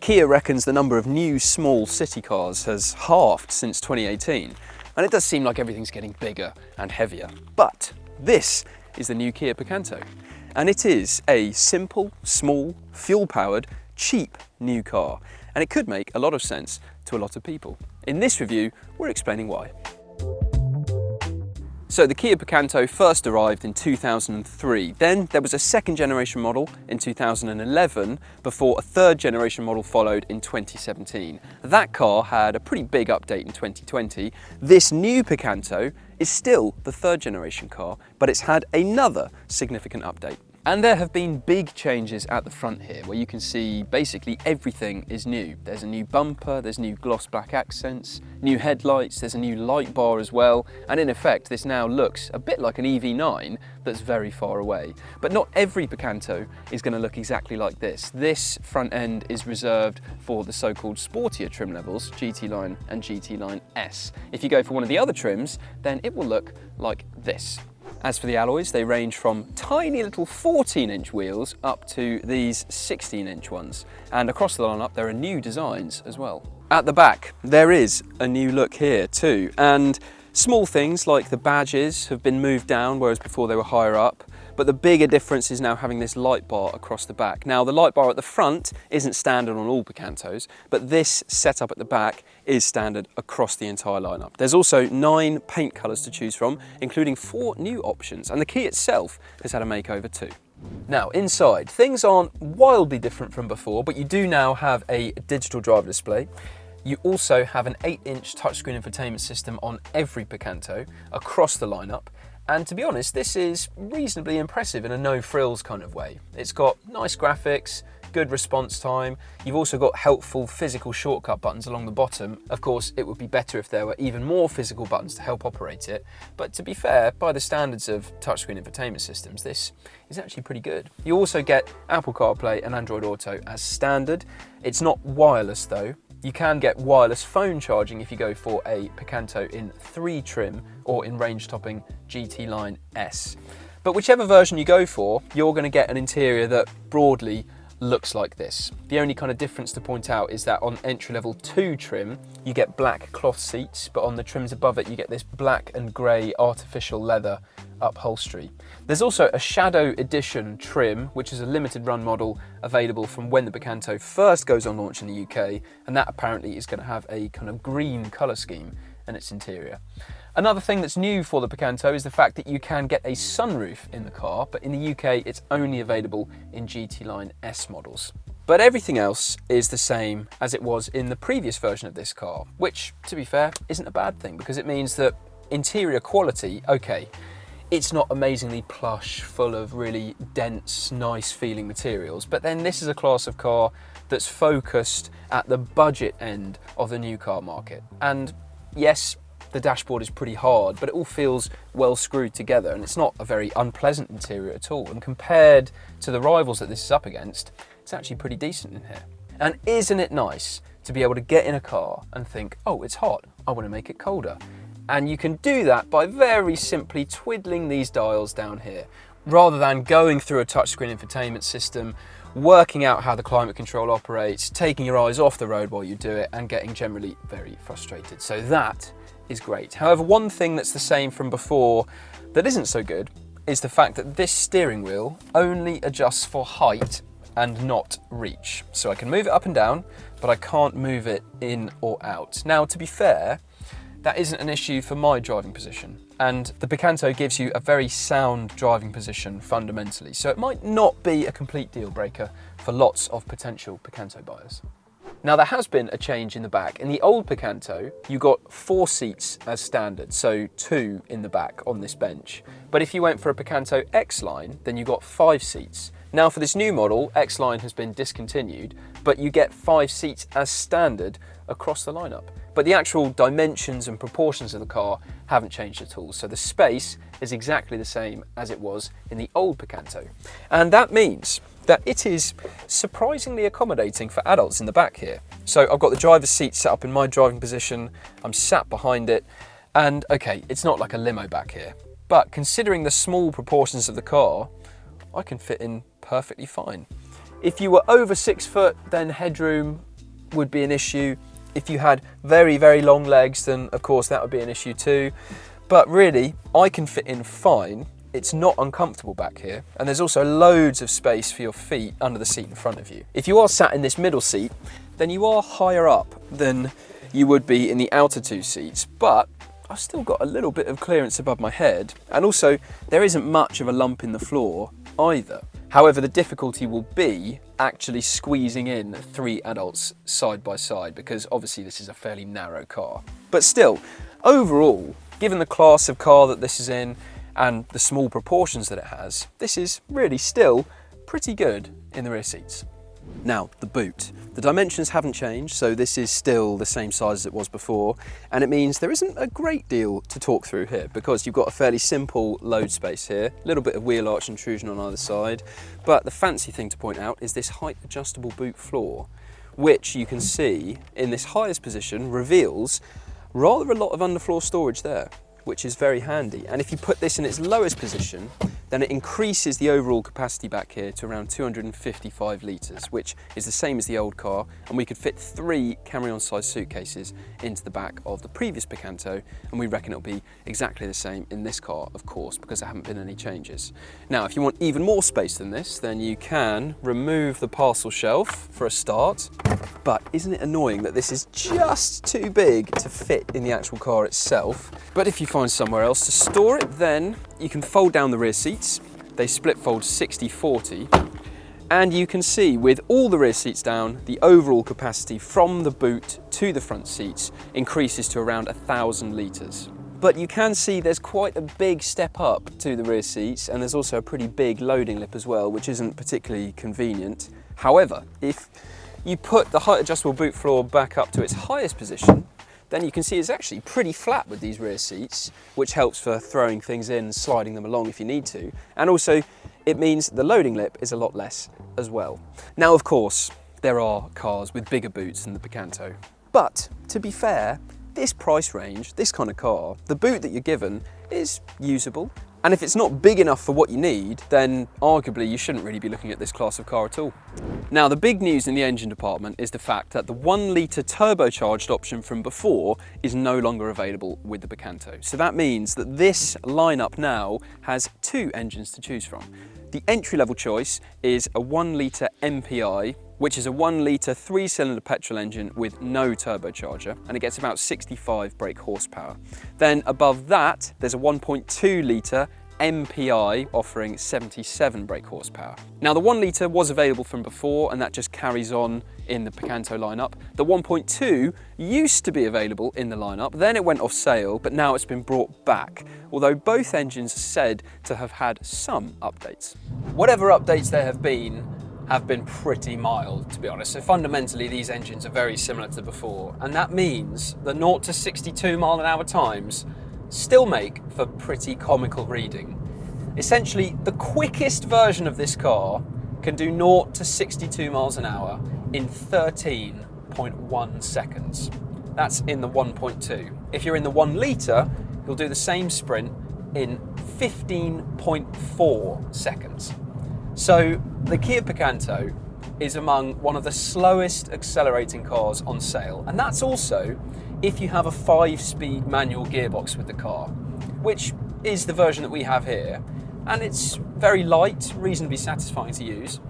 Kia reckons the number of new small city cars has halved since 2018, and it does seem like everything's getting bigger and heavier. But this is the new Kia Picanto, and it is a simple, small, fuel-powered, cheap new car, and it could make a lot of sense to a lot of people. In this review, we're explaining why. So the Kia Picanto first arrived in 2003, then there was a second generation model in 2011 before a third generation model followed in 2017. That car had a pretty big update in 2020. This new Picanto is still the third generation car, but it's had another significant update. And there have been big changes at the front here where you can see basically everything is new. There's a new bumper, there's new gloss black accents, new headlights, there's a new light bar as well, and in effect this now looks a bit like an EV9 that's very far away. But not every Picanto is going to look exactly like this. This front end is reserved for the so-called sportier trim levels, GT Line and GT Line S. If you go for one of the other trims, then it will look like this. As for the alloys, they range from tiny little 14-inch wheels up to these 16-inch ones. And across the lineup, there are new designs as well. At the back, there is a new look here too. And small things like the badges have been moved down, whereas before they were higher up. But the bigger difference is now having this light bar across the back. Now, the light bar at the front isn't standard on all Picantos, but this setup at the back is standard across the entire lineup. There's also 9 paint colours to choose from, including 4 new options, and the key itself has had a makeover too. Now, inside, things aren't wildly different from before, but you do now have a digital driver display. You also have an 8-inch touchscreen infotainment system on every Picanto across the lineup. And to be honest, this is reasonably impressive in a no-frills kind of way. It's got nice graphics, good response time. You've also got helpful physical shortcut buttons along the bottom. Of course, it would be better if there were even more physical buttons to help operate it. But to be fair, by the standards of touchscreen infotainment systems, this is actually pretty good. You also get Apple CarPlay and Android Auto as standard. It's not wireless though. You can get wireless phone charging if you go for a Picanto in 3 trim or in range-topping GT Line S. But whichever version you go for, you're going to get an interior that broadly looks like this. The only kind of difference to point out is that on entry-level 2 trim, you get black cloth seats, but on the trims above it, you get this black and grey artificial leather upholstery. There's also a Shadow Edition trim, which is a limited run model available from when the Picanto first goes on launch in the UK, and that apparently is going to have a kind of green colour scheme in its interior. Another thing that's new for the Picanto is the fact that you can get a sunroof in the car, but in the UK it's only available in GT Line S models. But everything else is the same as it was in the previous version of this car, which, to be fair, isn't a bad thing because it means that interior quality, okay, it's not amazingly plush, full of really dense, nice feeling materials, but then this is a class of car that's focused at the budget end of the new car market. And yes, the dashboard is pretty hard, but it all feels well screwed together and it's not a very unpleasant interior at all. And compared to the rivals that this is up against, it's actually pretty decent in here. And isn't it nice to be able to get in a car and think, oh, it's hot, I want to make it colder. And you can do that by very simply twiddling these dials down here, rather than going through a touchscreen infotainment system, working out how the climate control operates, taking your eyes off the road while you do it, and getting generally very frustrated. So that is great. However, one thing that's the same from before that isn't so good is the fact that this steering wheel only adjusts for height and not reach. So I can move it up and down, but I can't move it in or out. Now, to be fair, that isn't an issue for my driving position. And the Picanto gives you a very sound driving position fundamentally. So it might not be a complete deal breaker for lots of potential Picanto buyers. Now, there has been a change in the back. In the old Picanto, you got 4 seats as standard, so 2 in the back on this bench. But if you went for a Picanto X-Line, then you got 5 seats. Now, for this new model, X-Line has been discontinued, but you get 5 seats as standard across the lineup. But the actual dimensions and proportions of the car haven't changed at all. So the space is exactly the same as it was in the old Picanto. And that means that it is surprisingly accommodating for adults in the back here. So I've got the driver's seat set up in my driving position, I'm sat behind it, and okay, it's not like a limo back here, but considering the small proportions of the car, I can fit in perfectly fine. If you were over 6 foot, then headroom would be an issue. If you had very, very long legs, then of course that would be an issue too. But really, I can fit in fine. It's not uncomfortable back here. And there's also loads of space for your feet under the seat in front of you. If you are sat in this middle seat, then you are higher up than you would be in the outer two seats. But I've still got a little bit of clearance above my head. And also, there isn't much of a lump in the floor either. However, the difficulty will be actually squeezing in 3 adults side by side, because obviously this is a fairly narrow car. But still, overall, given the class of car that this is in and the small proportions that it has, this is really still pretty good in the rear seats. Now, the boot. The dimensions haven't changed, so this is still the same size as it was before, and it means there isn't a great deal to talk through here because you've got a fairly simple load space here, a little bit of wheel arch intrusion on either side, but the fancy thing to point out is this height adjustable boot floor, which you can see in this highest position reveals rather a lot of underfloor storage there, which is very handy. And if you put this in its lowest position, then it increases the overall capacity back here to around 255 litres, which is the same as the old car, and we could fit 3 carry-on size suitcases into the back of the previous Picanto, and we reckon it'll be exactly the same in this car, of course, because there haven't been any changes. Now, if you want even more space than this, then you can remove the parcel shelf for a start, but isn't it annoying that this is just too big to fit in the actual car itself? But if you find somewhere else to store it, then you can fold down the rear seats. They split fold 60/40, and you can see with all the rear seats down, the overall capacity from the boot to the front seats increases to around 1,000 litres. But you can see there's quite a big step up to the rear seats, and there's also a pretty big loading lip as well, which isn't particularly convenient. However, if you put the height adjustable boot floor back up to its highest position, then you can see it's actually pretty flat with these rear seats, which helps for throwing things in and sliding them along if you need to. And also, it means the loading lip is a lot less as well. Now, of course, there are cars with bigger boots than the Picanto. But, to be fair, this price range, this kind of car, the boot that you're given is usable. And if it's not big enough for what you need, then arguably you shouldn't really be looking at this class of car at all. Now, the big news in the engine department is the fact that the 1 litre turbocharged option from before is no longer available with the Picanto. So that means that this lineup now has 2 engines to choose from. The entry-level choice is a 1 litre MPI, which is a 1 litre 3-cylinder petrol engine with no turbocharger, and it gets about 65 brake horsepower. Then above that, there's a 1.2 litre MPI offering 77 brake horsepower. Now, the 1 litre was available from before, and that just carries on in the Picanto lineup. The 1.2 used to be available in the lineup, then it went off sale, but now it's been brought back, although both engines are said to have had some updates. Whatever updates there have been pretty mild, to be honest. So fundamentally, these engines are very similar to before, and that means the 0 to 62 mile an hour times still make for pretty comical reading. Essentially, the quickest version of this car can do 0 to 62 miles an hour in 13.1 seconds. That's in the 1.2. If you're in the 1 litre, you'll do the same sprint in 15.4 seconds. So the Kia Picanto is among one of the slowest accelerating cars on sale, and that's also if you have a 5-speed manual gearbox with the car, which is the version that we have here, and it's very light, reasonably satisfying to use.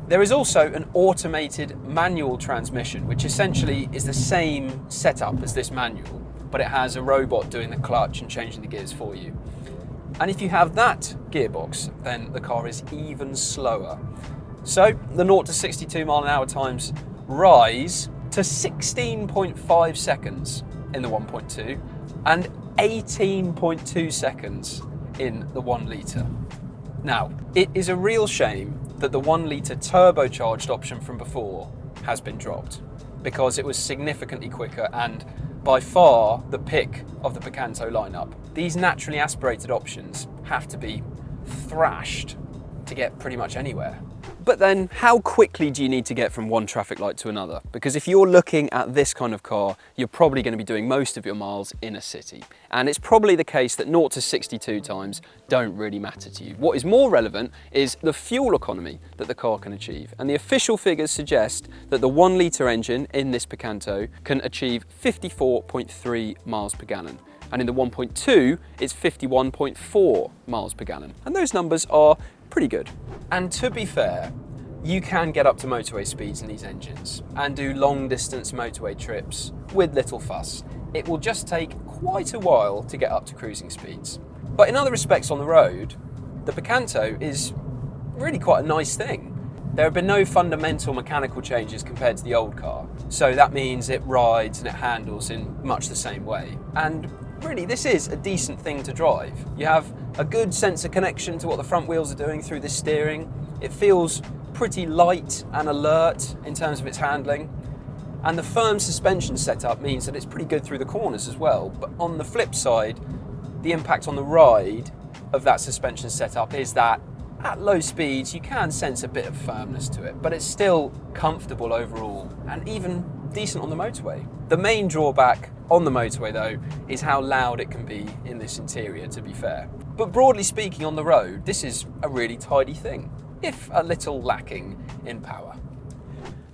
There is also an automated manual transmission, which essentially is the same setup as this manual, but it has a robot doing the clutch and changing the gears for you. And if you have that gearbox, then the car is even slower. So the 0 to 62 mile an hour times rise to 16.5 seconds in the 1.2 and 18.2 seconds in the 1 litre. Now, it is a real shame that the 1 litre turbocharged option from before has been dropped, because it was significantly quicker and by far the pick of the Picanto lineup. These naturally aspirated options have to be thrashed to get pretty much anywhere. But then how quickly do you need to get from one traffic light to another? Because if you're looking at this kind of car, you're probably going to be doing most of your miles in a city. And it's probably the case that 0 to 62 times don't really matter to you. What is more relevant is the fuel economy that the car can achieve. And the official figures suggest that the 1 litre engine in this Picanto can achieve 54.3 miles per gallon. And in the 1.2, it's 51.4 miles per gallon. And those numbers are pretty good. And to be fair, you can get up to motorway speeds in these engines and do long distance motorway trips with little fuss. It will just take quite a while to get up to cruising speeds. But in other respects on the road, the Picanto is really quite a nice thing. There have been no fundamental mechanical changes compared to the old car. So that means it rides and it handles in much the same way. And really, this is a decent thing to drive. You have a good sense of connection to what the front wheels are doing through the steering. It feels pretty light and alert in terms of its handling. And the firm suspension setup means that it's pretty good through the corners as well. But on the flip side, the impact on the ride of that suspension setup is that at low speeds, you can sense a bit of firmness to it, but it's still comfortable overall and even decent on the motorway. The main drawback on the motorway though is how loud it can be in this interior, to be fair. But broadly speaking, on the road, this is a really tidy thing, if a little lacking in power.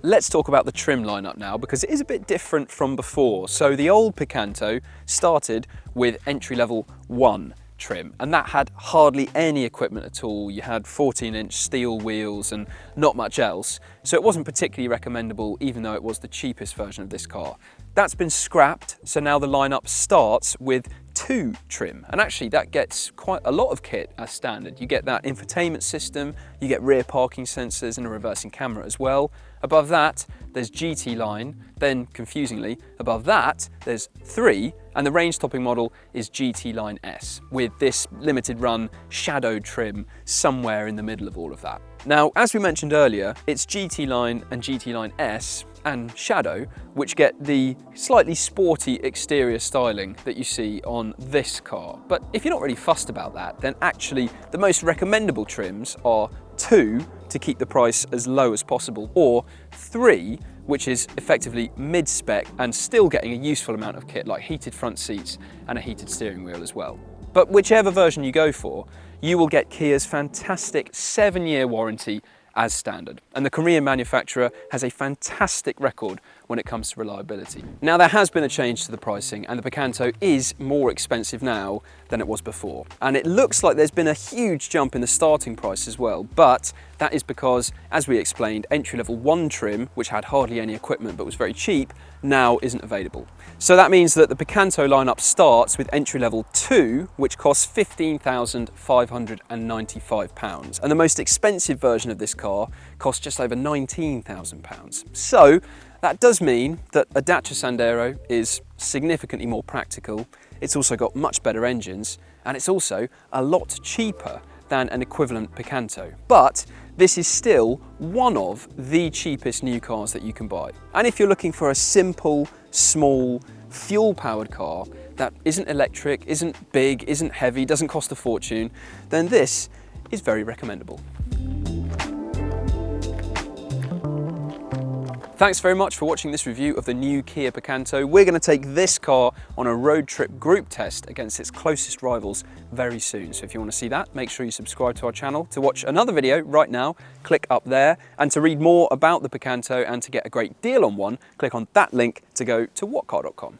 Let's talk about the trim lineup now, because it is a bit different from before. So the old Picanto started with entry-level 1 trim, and that had hardly any equipment at all. You had 14-inch steel wheels and not much else, so it wasn't particularly recommendable, even though it was the cheapest version of this car. That's been scrapped, so now the lineup starts with 2 trim, and actually that gets quite a lot of kit as standard. You get that infotainment system, you get rear parking sensors and a reversing camera as well. Above that there's GT line, then confusingly above that there's 3, and the range topping model is GT line S, with this limited run shadow trim somewhere in the middle of all of that. Now, as we mentioned earlier, it's GT line and GT line S and Shadow which get the slightly sporty exterior styling that you see on this car. But if you're not really fussed about that, then actually the most recommendable trims are 2 to keep the price as low as possible, or 3, which is effectively mid-spec and still getting a useful amount of kit like heated front seats and a heated steering wheel as well. But whichever version you go for, you will get Kia's fantastic 7-year warranty as standard. And the Korean manufacturer has a fantastic record when it comes to reliability. Now, there has been a change to the pricing, and the Picanto is more expensive now than it was before. And it looks like there's been a huge jump in the starting price as well, but that is because, as we explained, entry-level 1 trim, which had hardly any equipment but was very cheap, now isn't available. So that means that the Picanto lineup starts with entry-level 2, which costs £15,595, and the most expensive version of this car costs just over £19,000. So that does mean that a Dacia Sandero is significantly more practical. It's also got much better engines, and it's also a lot cheaper than an equivalent Picanto. But this is still one of the cheapest new cars that you can buy. And if you're looking for a simple, small, fuel-powered car that isn't electric, isn't big, isn't heavy, doesn't cost a fortune, then this is very recommendable. Thanks very much for watching this review of the new Kia Picanto. We're going to take this car on a road trip group test against its closest rivals very soon. So if you want to see that, make sure you subscribe to our channel. To watch another video right now, click up there. And to read more about the Picanto and to get a great deal on one, click on that link to go to whatcar.com.